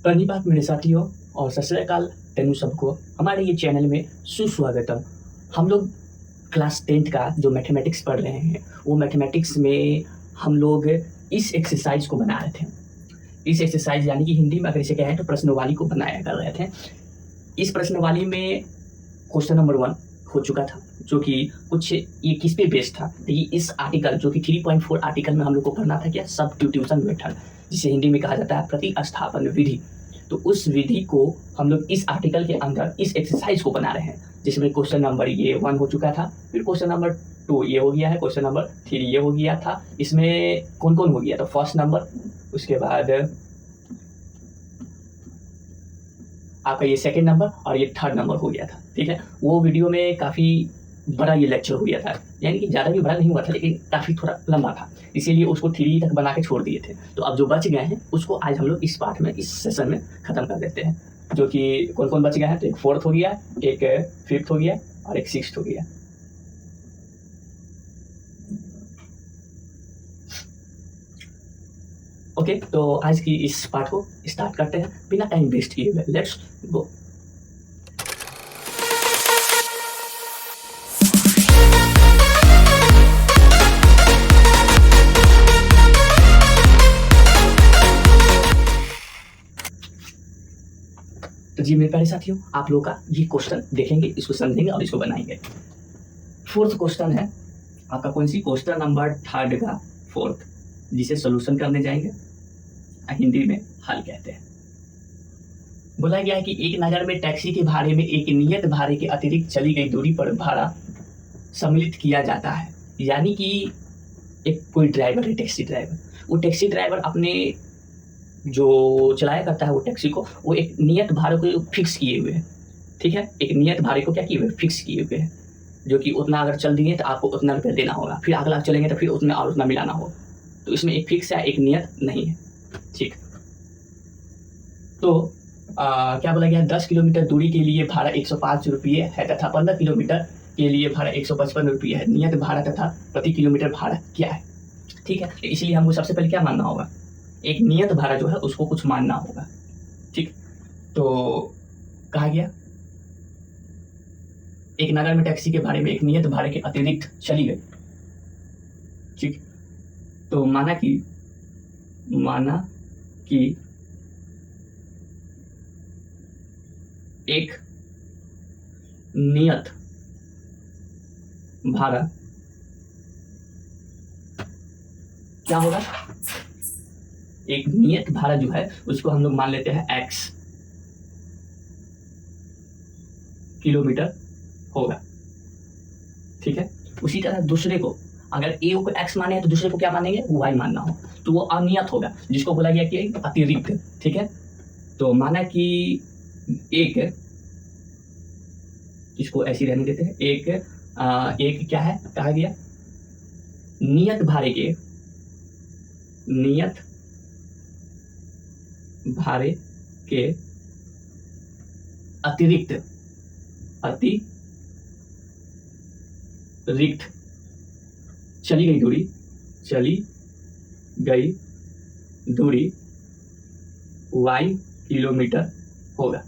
धन्यवाद मेरे साथियों और सत श्री अकाल तेनु सबको हमारे ये चैनल में सुस्वागतम। हम लोग क्लास 10th का जो मैथमेटिक्स पढ़ रहे हैं वो मैथमेटिक्स में हम लोग इस एक्सरसाइज को बना रहे थे। इस एक्सरसाइज यानी कि हिंदी में अगर इसे कहें तो प्रश्नवाली को बनाया कर रहे थे। इस प्रश्नवाली में क्वेश्चन नंबर 1 हो चुका था जो कि कुछ ये किस पे बेस्ड था। देखिए इस आर्टिकल जो कि 3.4 आर्टिकल में हम लोग को करना था क्या, सब्स्टिट्यूशन मेथड, जिसे हिंदी में कहा जाता है प्रतिस्थापन विधि। तो उस विधि को हम लोग इस आर्टिकल के अंदर इस एक्सरसाइज को बना रहे हैं, जिसमें क्वेश्चन नंबर ये 1 हो चुका था, फिर क्वेश्चन नंबर 2 ये हो गया है, क्वेश्चन नंबर 3 ये हो गया था। इसमें कौन कौन हो गया, तो फर्स्ट नंबर, उसके बाद आपका ये सेकंड नंबर और ये थर्ड नंबर हो गया था। ठीक है, वो वीडियो में काफ़ी बड़ा ये लेक्चर हो गया था, यानी कि ज़्यादा भी बड़ा नहीं हुआ था लेकिन काफ़ी थोड़ा लंबा था, इसीलिए उसको 3 तक बना के छोड़ दिए थे। तो अब जो बच गए हैं उसको आज हम लोग इस पार्ट में, इस सेशन में ख़त्म कर देते हैं। जो कि कौन कौन बच गया है, तो एक 4th हो गया, एक 5th हो गया और एक 6th हो गया। ओके, तो आज की इस पार्ट को स्टार्ट करते हैं बिना टाइम वेस्ट किए हुए। Let's go. तो जी मेरे प्यारे साथियों, आप लोग का ये क्वेश्चन देखेंगे, इसको समझेंगे और इसको बनाएंगे। 4th क्वेश्चन है आपका, कौन सी, क्वेश्चन नंबर 3 का 4th, जिसे सोल्यूशन करने जाएंगे, हिंदी में हल कहते हैं। बोला गया है कि एक नगर में टैक्सी के भाड़े में एक नियत भाड़े के अतिरिक्त चली गई दूरी पर भाड़ा सम्मिलित किया जाता है। यानी कि एक कोई ड्राइवर है, टैक्सी ड्राइवर, वो टैक्सी ड्राइवर अपने जो चलाया करता है वो टैक्सी को, वो एक नियत भाड़े को फिक्स किए हुए है। ठीक है, एक नियत भाड़े को क्या किए हुए, फिक्स किए हुए हैं, जो कि उतना अगर चल दिए तो आपको उतना रुपया देना होगा, फिर अगला चलेंगे तो फिर उतना और उतना मिलाना होगा। तो इसमें एक फिक्स है, एक नियत नहीं है। ठीक, तो क्या बोला गया, 10 किलोमीटर दूरी के लिए भाड़ा 105 रुपये है तथा 15 किलोमीटर के लिए भाड़ा 155 रुपये है। नियत भाड़ा तथा प्रति किलोमीटर भाड़ा क्या है। ठीक है, इसलिए हमको सबसे पहले क्या मानना होगा, एक नियत भाड़ा जो है उसको कुछ मानना होगा। ठीक, तो कहा गया एक नगर में टैक्सी के भाड़े में एक नियत भाड़े के अतिरिक्त चली गई। ठीक, तो माना कि एक नियत भाड़ा क्या होगा, एक नियत भाड़ा जो है उसको हम लोग मान लेते हैं x किलोमीटर होगा। ठीक है, उसी तरह दूसरे को, अगर ए को x माने हैं तो दूसरे को क्या मानेंगे, y मानना हो, तो वो अनियत होगा, जिसको बोला गया कि अतिरिक्त। ठीक है, तो माना कि एक, इसको ऐसे रहने देते हैं, एक क्या है, कहा गया नियत भाड़े के अतिरिक्त चली गई दूरी y किलोमीटर होगा।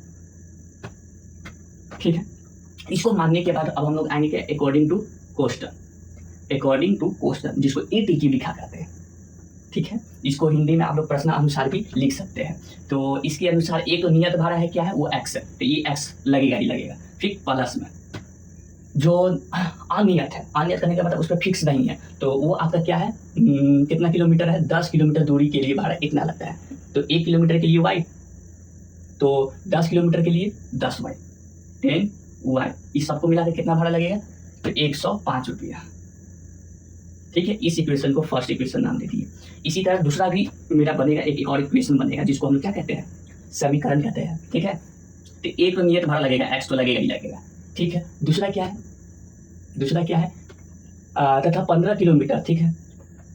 ठीक है, इसको मानने के बाद अब हम लोग आएंगे अकॉर्डिंग टू क्वेश्चन, जिसको ATQ लिखा करते हैं। ठीक है, इसको हिंदी में आप लोग प्रश्न अनुसार भी लिख सकते हैं। तो इसके अनुसार एक तो नियत भाड़ा है, क्या है, वो x है, तो ये x लगेगा ही लगेगा। फिर प्लस में जो अनियत है, अनियत करने के बाद उस पर फिक्स नहीं है, तो वो आपका क्या है, कितना किलोमीटर है, 10 किलोमीटर दूरी के लिए भाड़ा इतना लगता है। तो 1 किलोमीटर के लिए y, तो 10 किलोमीटर के लिए 10y 10y, इस सबको मिला के कितना भाड़ा लगेगा, तो 105 रुपया। ठीक है, इस इक्वेशन को फर्स्ट इक्वेशन नाम दे दिए। इसी तरह दूसरा भी मेरा बनेगा, एक और इक्वेशन बनेगा, जिसको हम क्या कहते हैं, समीकरण कहते हैं। ठीक है, तो एक तो नियत भाड़ा लगेगा, x तो लगेगा ही लगेगा। ठीक है, दूसरा क्या है तथा 15 किलोमीटर। ठीक है,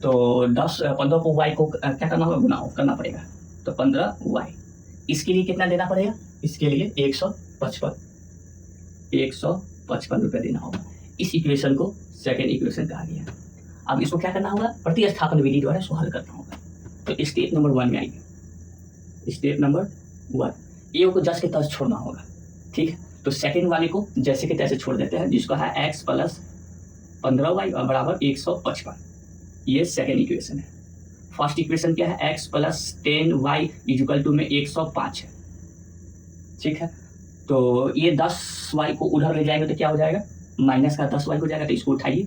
तो 15 को y को क्या करना होगा, गुना करना पड़ेगा, तो 15y, इसके लिए कितना देना पड़ेगा, इसके लिए 155 रुपये देना होगा। इस इक्वेशन को सेकेंड इक्वेशन कहा गया। अब इसको क्या करना होगा, प्रतिस्थापन विधि द्वारा इसको हल करना होगा। तो स्टेप नंबर 1 में आएंगे, स्टेप नंबर 1, ए को जस्ट के तस छोड़ना होगा, ठीक है। तो सेकेंड वाले को जैसे के तैसे छोड़ देते हैं, जिसको है x प्लस 15y और बराबर 155, ये सेकेंड इक्वेशन है। फर्स्ट इक्वेशन क्या है, x plus 10y equal to में 105 है, ठीक है। तो ये 10y को उधर ले जाएंगे तो क्या हो जाएगा, माइनस का 10y हो जाएगा, तो इसको उठाइए,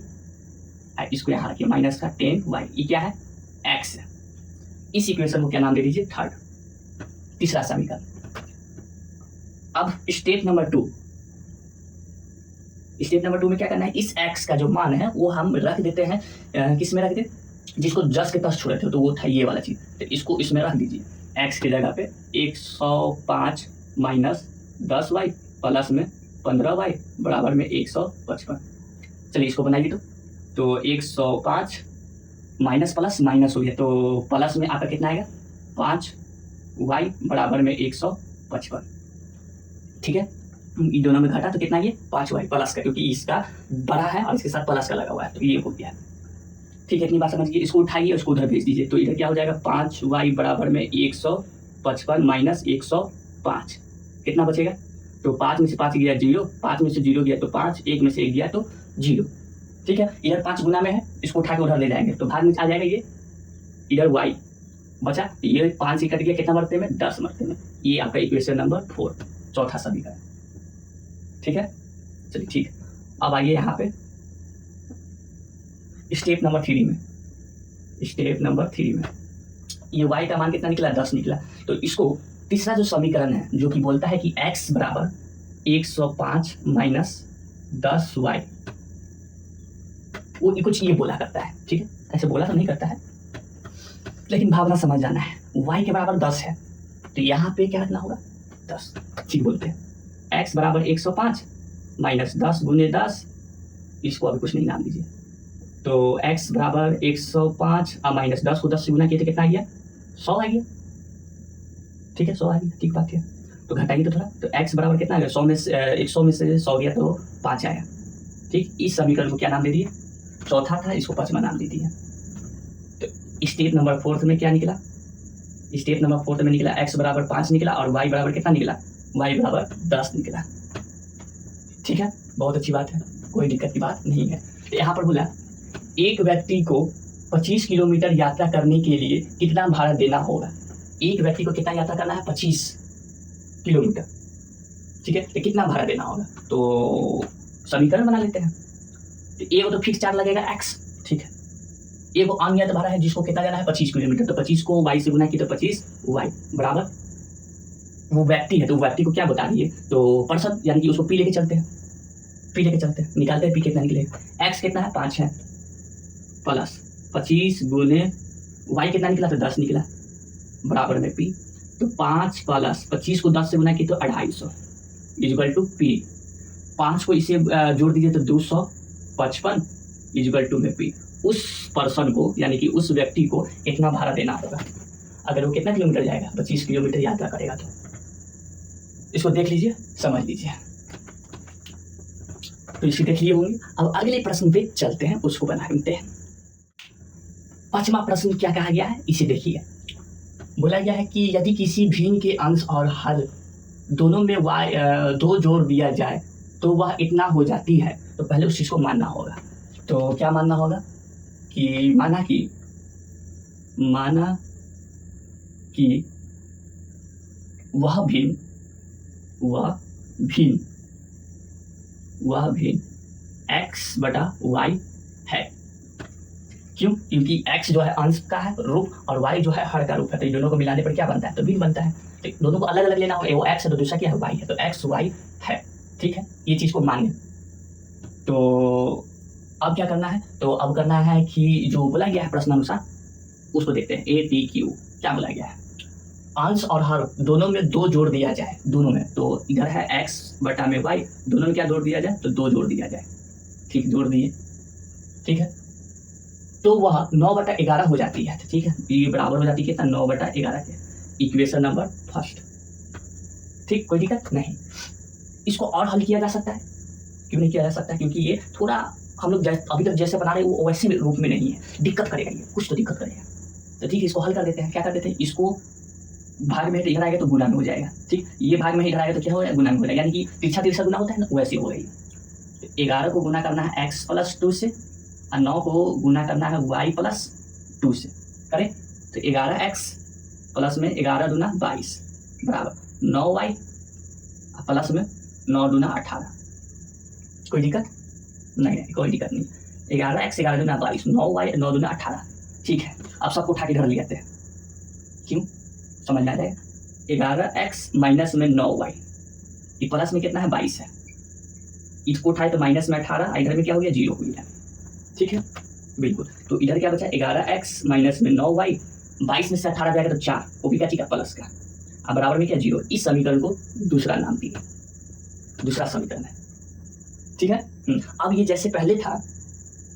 इसको यहाँ रखिए, माइनस का 10y, ये क्या है, x है। इस इक्वेशन को क्या नाम दे दीजिए, थर्ड, तीसरा समीकरण। अब स्टेप नंबर 2, स्टेप नंबर 2 में क्या करना है, इस x का जो मान है वो हम रख देते हैं, किस में रख दे, जिसको जस्ट के तस छोड़े थे, तो वो था ये वाला चीज, तो इसको इसमें रख दीजिए, x की जगह पे 105 माइनस 10y प्लस में 15y बराबर में 155। चलिए इसको बनाइए, तो 105 माइनस प्लस माइनस हो गया, तो प्लस में आपका कितना आएगा, 5y बराबर में 155, ठीक है। इन दोनों में घटा तो कितना, ये 5y प्लस का, क्योंकि इसका बड़ा है और इसके साथ प्लस का लगा हुआ है, तो ये हो गया, ठीक है। इतनी बात समझिए, इसको उठाइए, उसको उधर भेज दीजिए, तो इधर क्या हो जाएगा, 5y बराबर में 155 माइनस 105, कितना बचेगा, तो 5 में से 5 गया 0, 5 में से 0 गया तो 5, 1 में से 1 गया तो 0, ठीक है। इधर 5 गुना में है, इसको उठा के उधर ले जाएंगे तो भाग में आ जाएगा, ये इधर y बचा, ये 5 से कट गया, कितना मरते में, 10 मरते में, ये आपका इक्वेशन नंबर 4, चौथा समीकरण, ठीक है। चलिए ठीक, अब आइए यहाँ पे स्टेप नंबर 3 में, स्टेप नंबर 3 में ये y का मान कितना निकला, 10 निकला, तो इसको तीसरा जो समीकरण है जो कि बोलता है कि x बराबर 105 माइनस 10y, वो कुछ ये बोला करता है, ठीक है, ऐसे बोला तो नहीं करता है, लेकिन भावना समझ जाना है। y के बराबर 10 है, तो यहाँ पे क्या रखना होगा, 10, ठीक बोलते हैं। x बराबर 105 माइनस 10 गुने 10, इसको अभी कुछ नहीं नाम दीजिए, तो x बराबर 105 माइनस 10 को 10 से गुना किया तो कितना आ गया, 100 आ गया, ठीक है, 100 आ गया, ठीक बात है। तो घटाइए तो थोड़ा, तो x बराबर कितना आ गया, 100 में से 100 में से 100 गया तो 5 आया, ठीक। इस समीकरण को क्या नाम दे दिए, चौथा था, इसको पांचवा नाम दे दिया। तो स्टेप नंबर 4 में क्या निकला, स्टेप नंबर 4 में निकला x बराबर 5 निकला और y बराबर कितना निकला, y बराबर 10 निकला, ठीक है। बहुत अच्छी बात है, कोई दिक्कत की बात नहीं है। तो यहाँ पर बोला एक व्यक्ति को 25 किलोमीटर यात्रा करने के लिए कितना भाड़ा देना होगा, एक व्यक्ति को कितना यात्रा करना है, 25 किलोमीटर, ठीक है, तो कितना भाड़ा देना होगा, तो समीकरण बना लेते हैं। तो एक तो फिक्स चार्ज लगेगा x, ठीक है, एक अनियत भाड़ा है जिसको कितना जाना है, 25 किलोमीटर, तो 25 को y से गुना किया तो 25y बराबर, वो व्यक्ति है तो व्यक्ति को क्या बता दिए, तो पर्सन, यानी कि उसको पी लेके चलते हैं, पी लेके चलते हैं, निकालते हैं पी कितना निकलेगा, x कितना है, 5 है, प्लस 25 गुने y कितना निकला, तो 10 निकला, बराबर में p, तो 5 प्लस 25 को 10 से गुना की तो 250 इक्वल टू p, 5 को इसे जोड़ दीजिए तो 255 इक्वल टू में p। उस पर्सन को, यानी कि उस व्यक्ति को कितना भाड़ा देना होगा, अगर वो कितना किलोमीटर जाएगा, 25 किलोमीटर यात्रा करेगा, तो इसको देख लीजिए, समझ लीजिए, तो इसे देख लिए होंगे। अब अगले प्रश्न पे चलते हैं, उसको बनाते हैं। पांचवा प्रश्न क्या कहा गया है, इसे देखिए। बोला गया है कि यदि किसी भिन्न के अंश और हर दोनों में दो जोड़ दिया जाए तो वह इतना हो जाती है, तो पहले उस चीज को मानना होगा। तो क्या मानना होगा कि माना कि वह भिन्न x बटा y है। क्यों? क्योंकि x जो है अंश का है रूप और y जो है हर का रूप है, तो इन दोनों को मिलाने पर क्या बनता है, तो भिन्न बनता है। तो दोनों को अलग अलग लेना होगा, वो x है तो दूसरा क्या है, y है, तो x y है, ठीक है, ये चीज को मानिए। तो अब क्या करना है, तो अब करना है कि जो बोला गया है प्रश्नानुसार उसको देखते हैं। ए पी क्यू क्या बोला गया है, अंश और हर दोनों में 2 जोड़ दिया जाए, दोनों में, तो इधर है x बटा में y, दोनों में क्या जोड़ दिया जाए, तो 2 जोड़ दिया जाए, ठीक, जोड़ दिए, ठीक है, तो वह 9 बटा 11 हो जाती है, ठीक है, ये बराबर हो जाती है कितना, 9 बटा 11 के, इक्वेशन नंबर फर्स्ट, ठीक, कोई दिक्कत नहीं। इसको और हल किया जा सकता है, क्यों नहीं किया जा सकता, क्योंकि ये थोड़ा हम लोग अभी तक जैसे बना रहे हैं वो वैसे रूप में नहीं है, दिक्कत करेगा, ये कुछ तो दिक्कत करेगा, तो ठीक है, इसको हल कर देते हैं। क्या कर देते हैं, इसको भाग में इधर आएगा तो गुना में हो जाएगा, ठीक। ये भाग में इधर आएगा तो क्या हो जाएगा, गुना में हो जाएगा, यानी कि तिरछा तिरछा गुना होता है ना, वैसे हो गई। 11 को गुना करना है x प्लस 2 से और 9 को गुना करना है y प्लस 2 से, करें तो 11x प्लस में 11 दूना 22 बराबर 9y प्लस में 9 दूना 18। कोई दिक्कत नहीं, कोई दिक्कत नहीं। 11x 11 दूना 22, 9y 9 दूना 18, ठीक है। अब सबको उठा के इधर ले आते हैं, क्यों समझ में आ जाएगा। 11x माइनस में 9y, ये प्लस में कितना है 22 है, इसको उठाए तो माइनस में 18, इधर में क्या हो गया 0 हो गया, ठीक है बिल्कुल। तो इधर क्या बचा 11x माइनस में 9y, 22 में से 18 जाएगा तो 4, वो भी क्या चीज प्लस का, अब बराबर में क्या 0। इस समीकरण को दूसरा नाम दिए, दूसरा समीकरण है, ठीक है। अब ये जैसे पहले था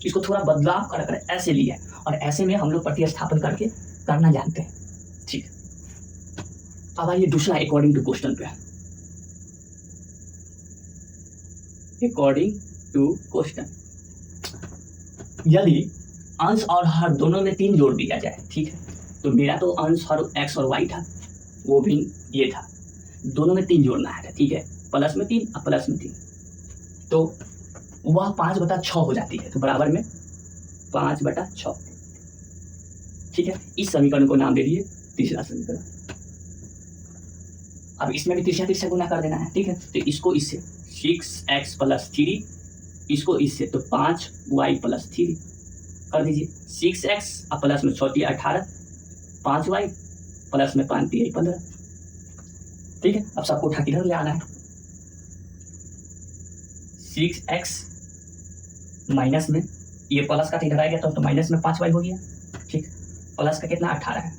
इसको थोड़ा बदलाव कर ऐसे लिया, और ऐसे में हम लोग प्रतिस्थापन करके करना जानते हैं, ठीक। अब आइए दूसरा अकॉर्डिंग टू क्वेश्चन पे। अकॉर्डिंग टू क्वेश्चन, यदि अंश और हर दोनों में 3 जोड़ दिया जाए, ठीक है। तो मेरा तो अंश हर x और y था, वो भी ये था, दोनों में 3 जोड़ना है, ठीक है। प्लस में 3 और प्लस में 3, तो वह 5/6 हो जाती है, तो बराबर में 5/6, ठीक है। इस समीकरण को नाम दे दिए तीसरा समीकरण। अब इसमें भी तिरछा गुना कर देना है, ठीक है। तो इसको इससे 6x प्लस 3, इसको इससे तो 5y प्लस 3 कर दीजिए। 6x और प्लस में 6 18, 5y प्लस में 5 3 15, ठीक है। अब सबको उठा के इधर ले आना है। 6x माइनस में ये प्लस का इधर आएगा तो माइनस में 5y हो गया, ठीक। प्लस का कितना 18 है,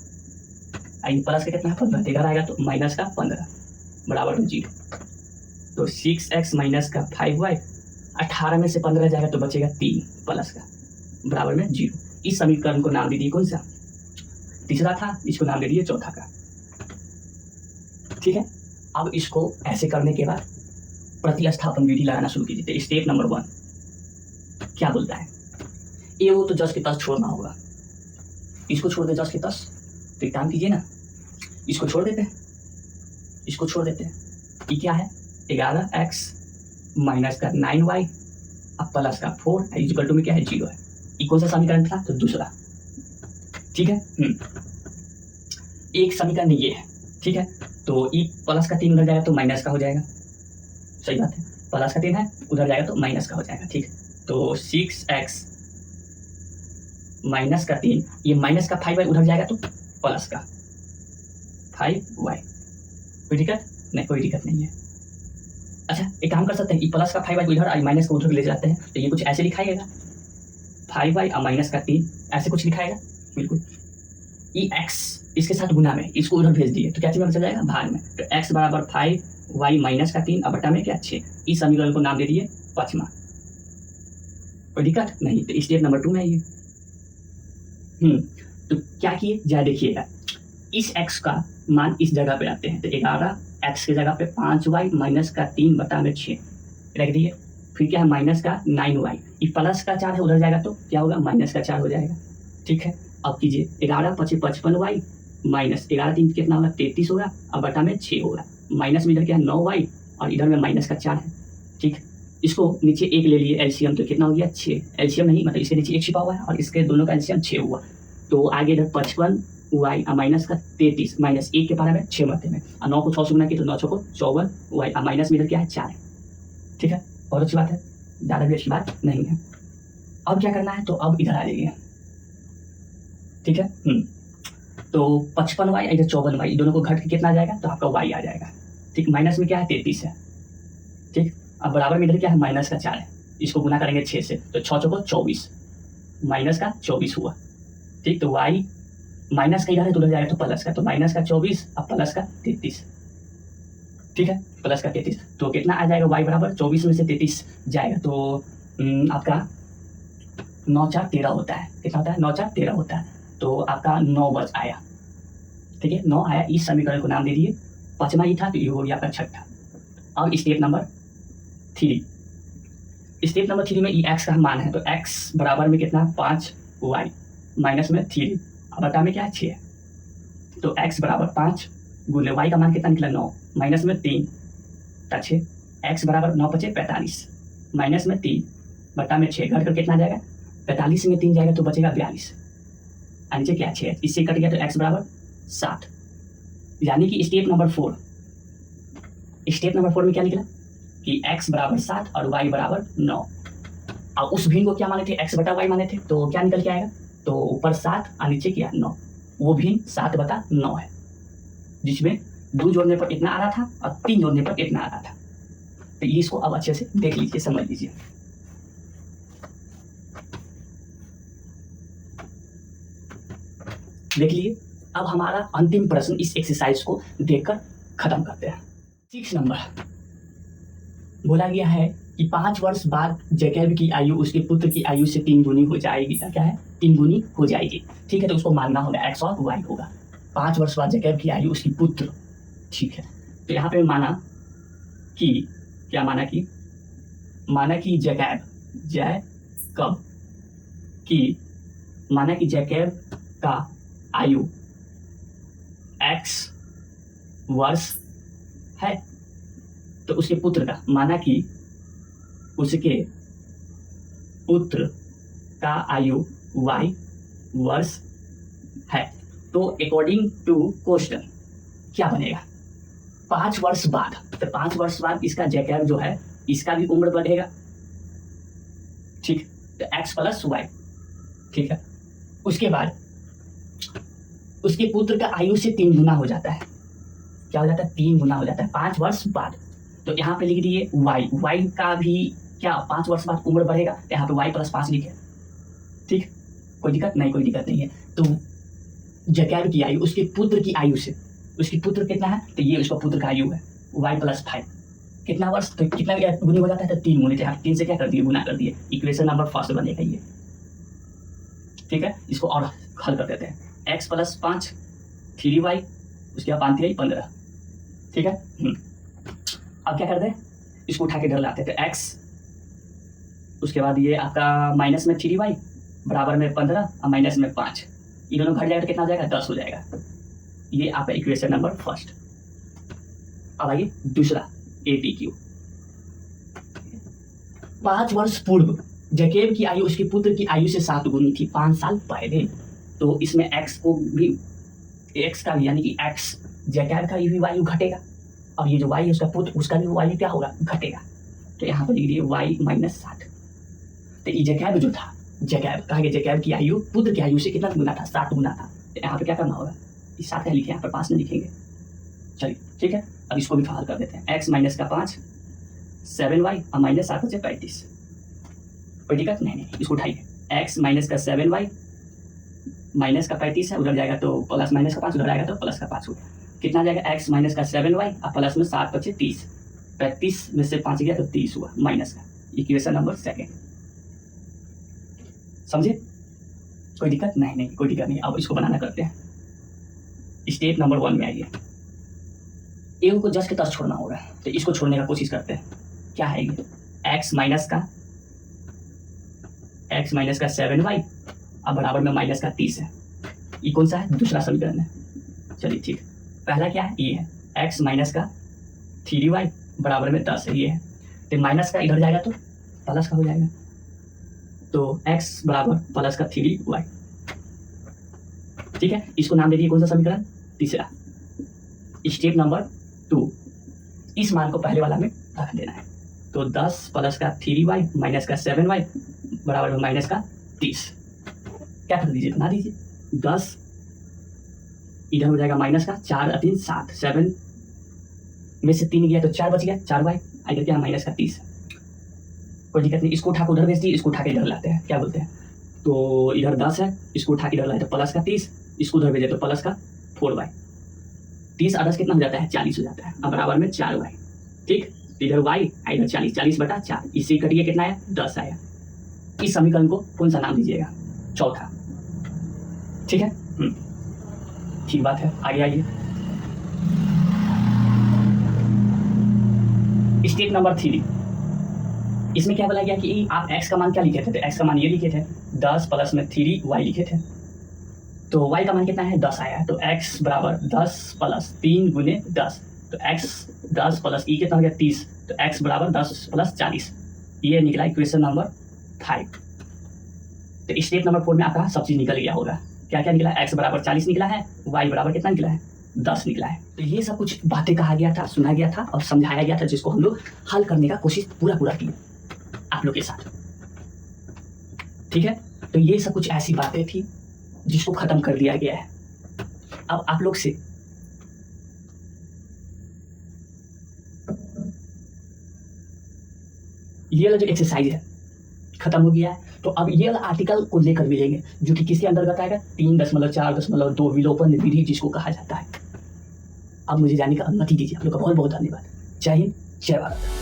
ये प्लस का कितना है 15, इधर आएगा तो माइनस का 15 बराबर में 0। तो 6x माइनस का 5y, 18 में से 15 जाएगा तो बचेगा 3 प्लस का बराबर में 0। इस समीकरण को नाम दे दिए कौन सा, तीसरा था, इसको नाम दे दिए चौथा का, ठीक है। अब इसको ऐसे करने के बाद प्रतिस्थापन विधि लगाना शुरू कीजिए। स्टेप नंबर 1 क्या बोलता है, ये वो तो 10 के 10 छोड़ना होगा, इसको छोड़ दे 10 के 10, तो एक काम कीजिए ना, इसको छोड़ देते हैं, इसको छोड़ देते हैं। ये क्या है 11x माइनस का 9y अब प्लस का 4 इक्वल टू में क्या है 0 है। ये कौन सा समीकरण था, तो दूसरा, ठीक है। एक समीकरण ये है, ठीक है। तो ई प्लस का 3 उधर जाएगा तो माइनस का हो जाएगा, सही बात है। प्लस का 3 है उधर जाएगा तो माइनस का हो जाएगा, ठीक। तो 6x माइनस का 3, ये माइनस का 5y उधर जाएगा तो प्लस का 5y। कोई दिक्कत नहीं, कोई दिक्कत नहीं है। अच्छा एक काम कर सकते हैं, ये प्लस का 5y इधर और माइनस का उधर ले जाते हैं, तो ये कुछ ऐसे लिखाएगा 5y और माइनस का 3, ऐसे कुछ लिखाएगा बिल्कुल। ये x इसके साथ गुना में, इसको उधर भेज दिए तो क्या चीज में चल जाएगा भाग में, तो x बराबर 5y माइनस का 3 और बटा में क्या 6। इस समीकरण को नाम दे दिए पांचवा। कोई दिक्कत नहीं, तो स्टेप नंबर 2 में ये तो क्या किए जाए देखिएगा, इस x का मान इस जगह पे आते हैं, तो 11x की जगह पे 5y माइनस का 3 बटा में 6 रख दिए। फिर क्या है माइनस का 9y, ये प्लस का 4 है उधर जाएगा तो क्या होगा माइनस का 4 हो जाएगा, ठीक है। अब कीजिए 11 × 5 = 55y माइनस 11 × 3 कितना होगा 33 होगा, अब बटा में 6 होगा। माइनस में इधर क्या है 9y और इधर में माइनस का 4 है, ठीक। इसको नीचे 1 ले लिए एलसीएम, तो कितना हो गया 6, एलसीएम नहीं मतलब इसके नीचे 1 छिपा हुआ है और इसके दोनों का एलसीएम 6 हुआ। तो आगे इधर 55y माइनस का 33 माइनस 1 के बारे में 6 मध्य में, और 9 को 6 से गुना किया तो 9 6 को 54y और माइनस में इधर क्या है 4 है, ठीक है। बहुत अच्छी बात है, ज़्यादा भी अच्छी बात नहीं है। अब क्या करना है, तो अब इधर आ जाइए, ठीक है। तो 55y इधर 54y दोनों को घट के कितना आ जाएगा, तो आपका y आ जाएगा, ठीक। माइनस में क्या है 33 है, ठीक। अब बराबर में इधर क्या है माइनस का 4 है, इसको गुना करेंगे 6 से, तो 6 × 4 = 24 माइनस का 24 हुआ, ठीक। तो y माइनस का इधर है तो उधर जाएगा तो प्लस का, तो माइनस का 24 और प्लस का 33, ठीक है, प्लस का 33। तो कितना आ जाएगा y बराबर 24 में से 33 जाएगा तो आपका 9 4 13 होता है, कितना होता है 9 4 13 होता है, तो आपका 9 बच आया, ठीक है 9 आया। इस समीकरण को नाम दे दिए पांचवा ही था, तो ये हो गया आपका छठा। अब स्टेप नंबर 3, स्टेप नंबर 3 में ई एक्स का मान है, तो x बराबर में कितना 5y माइनस में 3 अब बटा में क्या है 6, तो x बराबर 5 गुने y का मान कितना निकला 9, माइनस में 3 6, x बराबर 9 × 5 = 45, माइनस में 3 बटा में 6 घट कर कितना जाएगा, 45 में 3 जाएगा तो बचेगा 42, नीचे क्या 6, इससे कट गया तो x बराबर 7। यानी कि स्टेप नंबर 4 में क्या निकला कि x बराबर 7 और y बराबर 9। और उस भिन्न को क्या माने थे, x बटा y माने थे, तो क्या निकल के आएगा, तो ऊपर 7 और नीचे क्या 9, वो भिन्न 7/9 है, जिसमें 2 जोड़ने पर इतना आ रहा था और 3 जोड़ने पर इतना आ रहा था। तो ये इसको अब अच्छे से देख लीजिए, समझ लीजिए। देख लिए, अब हमारा अंतिम प्रश्न इस एक्सरसाइज को देखकर खत्म करते हैं। 6 नंबर बोला गया है कि 5 वर्ष बाद जैकब की आयु उसके पुत्र की आयु से 3 गुनी हो जाएगी। क्या है, 3 गुनी हो जाएगी। ठीक है, तो उसको मानना होगा x और y होगा। 5 वर्ष बाद जैकब की आयु उसकी पुत्र, ठीक है, तो यहाँ पे माना कि क्या माना कि जैकब का आयु x वर्ष है, तो उसके पुत्र का माना कि उसके पुत्र का आयु y वर्ष है। तो अकॉर्डिंग टू क्वेश्चन क्या बनेगा, 5 वर्ष बाद, तो 5 वर्ष बाद इसका जैकब जो है इसका भी उम्र बढ़ेगा, ठीक, तो x + y, ठीक है। उसके बाद उसके पुत्र का आयु से 3 गुना हो जाता है। क्या हो जाता है, 3 गुना हो जाता है 5 वर्ष बाद। तो यहाँ पे लिख दिए y का भी क्या 5 वर्ष बाद उम्र बढ़ेगा, तो यहाँ पे y + 5 लिखे, ठीक, कोई दिक्कत नहीं है। तो जैकब की आयु उसके पुत्र की आयु से, उसकी पुत्र कितना है, तो ये उसका पुत्र का आयु है y + 5, कितना वर्ष, तो कितना गुनी हो जाता है, तो 3 गुनी। यहाँ 3 से क्या कर दिए, गुना कर दिए। इक्वेशन नंबर 1 बनेगा ये, ठीक है। इसको और हल कर देते हैं, x + 5 3y, उसके बाद 5 × 15, ठीक है। अब क्या करते हैं, इसको उठा के इधर लाते हैं, तो x, उसके बाद ये आपका माइनस में 3y बराबर में 15 और माइनस में 5, ये दोनों घट जाएगा तो कितना हो जाएगा, 10 हो जाएगा। ये आपका इक्वेशन नंबर 1। अब आइए दूसरा APQ। 5 वर्ष पूर्व जैकब की आयु उसके पुत्र की आयु से 7 गुनी थी, 5 साल पहले। तो इसमें x को भी, x का यानी कि x जैकब का भी आयु घटेगा, और ये जो y है उसका पुत्र, उसका भी आयु क्या होगा, घटेगा। तो यहाँ पर लिख दिए y - 7। तो ये जैकब जो था, जैकब की आयु पुत्र की आयु से कितना गुना था, 7 गुना था। तो यहाँ पे क्या करना होगा, इस 7 का लिखे, यहाँ पर 5 में लिखेंगे। चलिए ठीक है, अब इसको भी हल कर देते हैं। x - 5 7y और -7 × 35, कोई दिक्कत नहीं, इसको उठाइए। x - 7y माइनस का 35 है, उधर जाएगा तो प्लस माइनस का 5, उधर जाएगा तो प्लस का 5 होगा। कितना जाएगा, x - 7y और प्लस में 7 × 30, 35 में से 5 गया तो 30 हुआ माइनस का। इक्वेशन नंबर 2, समझे, कोई दिक्कत नहीं, कोई दिक्कत नहीं। अब इसको बनाना करते हैं। स्टेप नंबर 1 में आइए, ए को जस्ट के तस छोड़ना होगा, तो इसको छोड़ने का कोशिश करते हैं। क्या है ये, x माइनस का 7y अब बराबर में माइनस का 30 है। ये कौन सा है, दूसरा समीकरण है। चलिए ठीक, पहला क्या है, ये है x माइनस का 3y बराबर में 10 है, ये है। तो माइनस का इधर जाएगा तो प्लस का हो जाएगा, तो x बराबर प्लस का 3y, ठीक है। इसको नाम दे दिए कौन सा समीकरण, तीसरा। स्टेप नंबर 2, इस मान को पहले वाला में रख देना है। तो 10 प्लस का 3y माइनस का 7y बराबर में माइनस का 30, क्या कर दीजिए, बना दीजिए। 10 इधर हो जाएगा माइनस का 4 और 3 7, 7 में से 3 गया तो 4 बच गया, 4y इधर क्या माइनस का 30, कोई दिक्कत नहीं। इसको उठा के उधर भेज दिए, इसको उठा के इधर लाते हैं, क्या बोलते हैं, तो इधर 10 है, इसको उठा के इधर लाए तो प्लस का 30, इसको उधर भेजे तो प्लस का 4y, 30 और 10 कितना हो जाता है, 40 हो जाता है, अब बराबर में 4y, ठीक। इधर y इधर 40, 40/4, इससे कटिए कितना आया, 10 आया। इस समीकरण को कौन सा नाम दीजिएगा, चौथा, ठीक है। ठीक बात है, आगे आइए। स्टेप नंबर 3, इसमें क्या बोला गया कि आप x का मान क्या लिखे थे, तो x का मान ये लिखे थे 10 प्लस में 3y लिखे थे, तो y का मान कितना है 10 आया है, तो x बराबर 10 प्लस 3 गुने 10, तो x 10 प्लस ई कितना हो गया 30, तो x बराबर 10 प्लस 40। ये निकला इक्वेशन नंबर 5। तो स्टेप नंबर 4 में आपका सब चीज निकल गया होगा। क्या क्या निकला, x बराबर 40 निकला है, y बराबर कितना निकला है 10 निकला है। तो ये सब कुछ बातें कहा गया था, सुना गया था और समझाया गया था, जिसको हम लोग हल करने का कोशिश पूरा किए आप लोग के साथ। ठीक है, तो ये सब कुछ ऐसी बातें थी जिसको खत्म कर दिया गया है। अब आप लोग से ये वाला जो एक्सरसाइज है खत्म हो गया है, तो अब ये वाला आर्टिकल को लेकर मिलेंगे जो कि किसके अंतर्गत आएगा, 3.4.2 विलोपन विधि जिसको कहा जाता है। अब मुझे जाने का अनुमति दीजिए। आप लोग का बहुत बहुत धन्यवाद। जय हिंद, जय भारत।